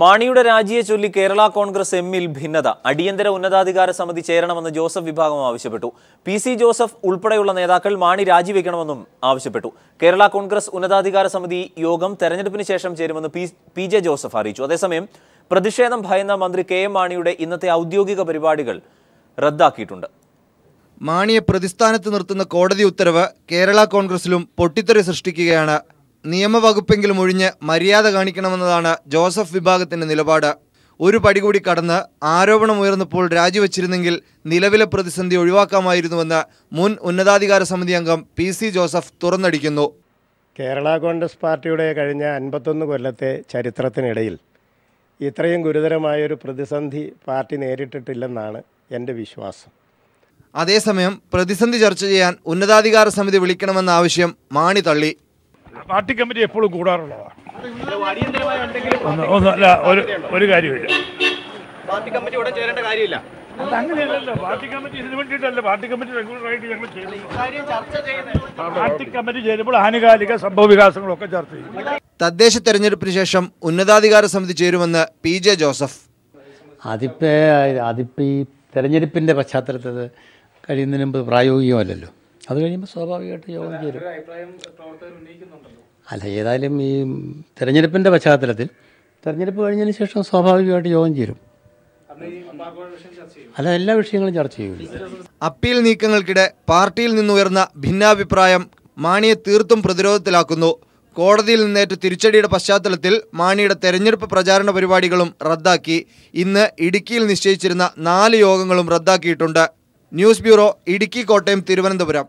മാണിയുടെ രാജിയെ ചൊല്ലി കേരള കോൺഗ്രസ് എമ്മിൽ ഭിന്നത. അടിയന്തര ഉന്നതാധികാര സമിതി ചേരണമെന്ന് ജോസഫ് വിഭാഗം ആവശ്യപ്പെട്ടു. പി.സി. ജോസഫ് ഉൾപ്പെടെയുള്ള നേതാക്കൾ മാണി രാജിവെക്കണമെന്നും ആവശ്യപ്പെട്ടു. കേരള കോൺഗ്രസ് ഉന്നതാധികാര സമിതി യോഗം തെരഞ്ഞെടുപ്പിന് ശേഷം ചേരുമെന്ന് പി.ജെ. ജോസഫ് അറിയിച്ചു. അതേസമയം പ്രതിഷേധം ഭയന്ന മന്ത്രി കെ.എം. മാണിയുടെ ഇന്നത്തെ ഔദ്യോഗിക പരിപാടികൾ റദ്ദാക്കിയിട്ടുണ്ട്. മാണിയെ പ്രതിസ്ഥാനത്ത് നിർത്തുന്ന കോടതി ഉത്തരവ് കേരള കോൺഗ്രസിലും പൊട്ടിത്തെറി സൃഷ്ടിക്കുകയാണ്. നിയമവകുപ്പെങ്കിലും ഒഴിഞ്ഞ് മര്യാദ കാണിക്കണമെന്നതാണ് ജോസഫ് വിഭാഗത്തിന്റെ നിലപാട്. ഒരു പടി കൂടി കടന്ന് ആരോപണമുയർന്നപ്പോൾ രാജിവെച്ചിരുന്നെങ്കിൽ നിലവിലെ പ്രതിസന്ധി ഒഴിവാക്കാമായിരുന്നുവെന്ന് മുൻ ഉന്നതാധികാര സമിതി അംഗം പി.സി. ജോസഫ് തുറന്നടിക്കുന്നു. കേരള കോൺഗ്രസ് പാർട്ടിയുടെ കഴിഞ്ഞ 51 കൊല്ലത്തെ ചരിത്രത്തിനിടയിൽ ഇത്രയും ഗുരുതരമായൊരു പ്രതിസന്ധി പാർട്ടി നേരിട്ടിട്ടില്ലെന്നാണ് എൻ്റെ വിശ്വാസം. അതേസമയം പ്രതിസന്ധി ചർച്ച ചെയ്യാൻ ഉന്നതാധികാര സമിതി വിളിക്കണമെന്ന ആവശ്യം മാണി തള്ളി. പാർട്ടി കമ്മിറ്റി എപ്പോഴും കൂടാറുള്ളതാണ്. ഒരു കാര്യമില്ല, അങ്ങനെയല്ലല്ലോ. പാർട്ടി കമ്മിറ്റി ഇതിനു വേണ്ടിയിട്ടല്ല. പാർട്ടി കമ്മിറ്റി റെഗുലറായിട്ട് ഞങ്ങൾ പാർട്ടി കമ്മിറ്റി ചേരുമ്പോൾ ആനുകാലിക സംഭവ വികാസങ്ങളൊക്കെ ചർച്ച ചെയ്യും. തദ്ദേശ തെരഞ്ഞെടുപ്പിന് ശേഷം ഉന്നതാധികാര സമിതി ചേരുമെന്ന് പി.ജെ. ജോസഫ്. അതിപ്പോൾ ഈ തെരഞ്ഞെടുപ്പിൻ്റെ പശ്ചാത്തലത്തിൽ കഴിയുന്നതിന് മുമ്പ് പ്രായോഗികമല്ലല്ലോ. അത് കഴിയുമ്പോൾ സ്വാഭാവികമായിട്ട് യോഗം ചേരും. അല്ല, ഏതായാലും ഈ തെരഞ്ഞെടുപ്പിൻ്റെ പശ്ചാത്തലത്തിൽ തെരഞ്ഞെടുപ്പ് കഴിഞ്ഞതിന് ശേഷം സ്വാഭാവികമായിട്ട് യോഗം ചേരും. അല്ല, എല്ലാ വിഷയങ്ങളും ചർച്ച ചെയ്യും. അപ്പീൽ നീക്കങ്ങൾക്കിടെ പാർട്ടിയിൽ നിന്നുയർന്ന ഭിന്നാഭിപ്രായം മാണിയെ തീർത്തും പ്രതിരോധത്തിലാക്കുന്നു. കോടതിയിൽ നിന്നേറ്റ തിരിച്ചടിയുടെ പശ്ചാത്തലത്തിൽ മാണിയുടെ തെരഞ്ഞെടുപ്പ് പ്രചാരണ പരിപാടികളും റദ്ദാക്കി. ഇന്ന് ഇടുക്കിയിൽ നിശ്ചയിച്ചിരുന്ന 4 യോഗങ്ങളും റദ്ദാക്കിയിട്ടുണ്ട്. News bureau, Idukki, Kottayam, Thiruvananthapuram.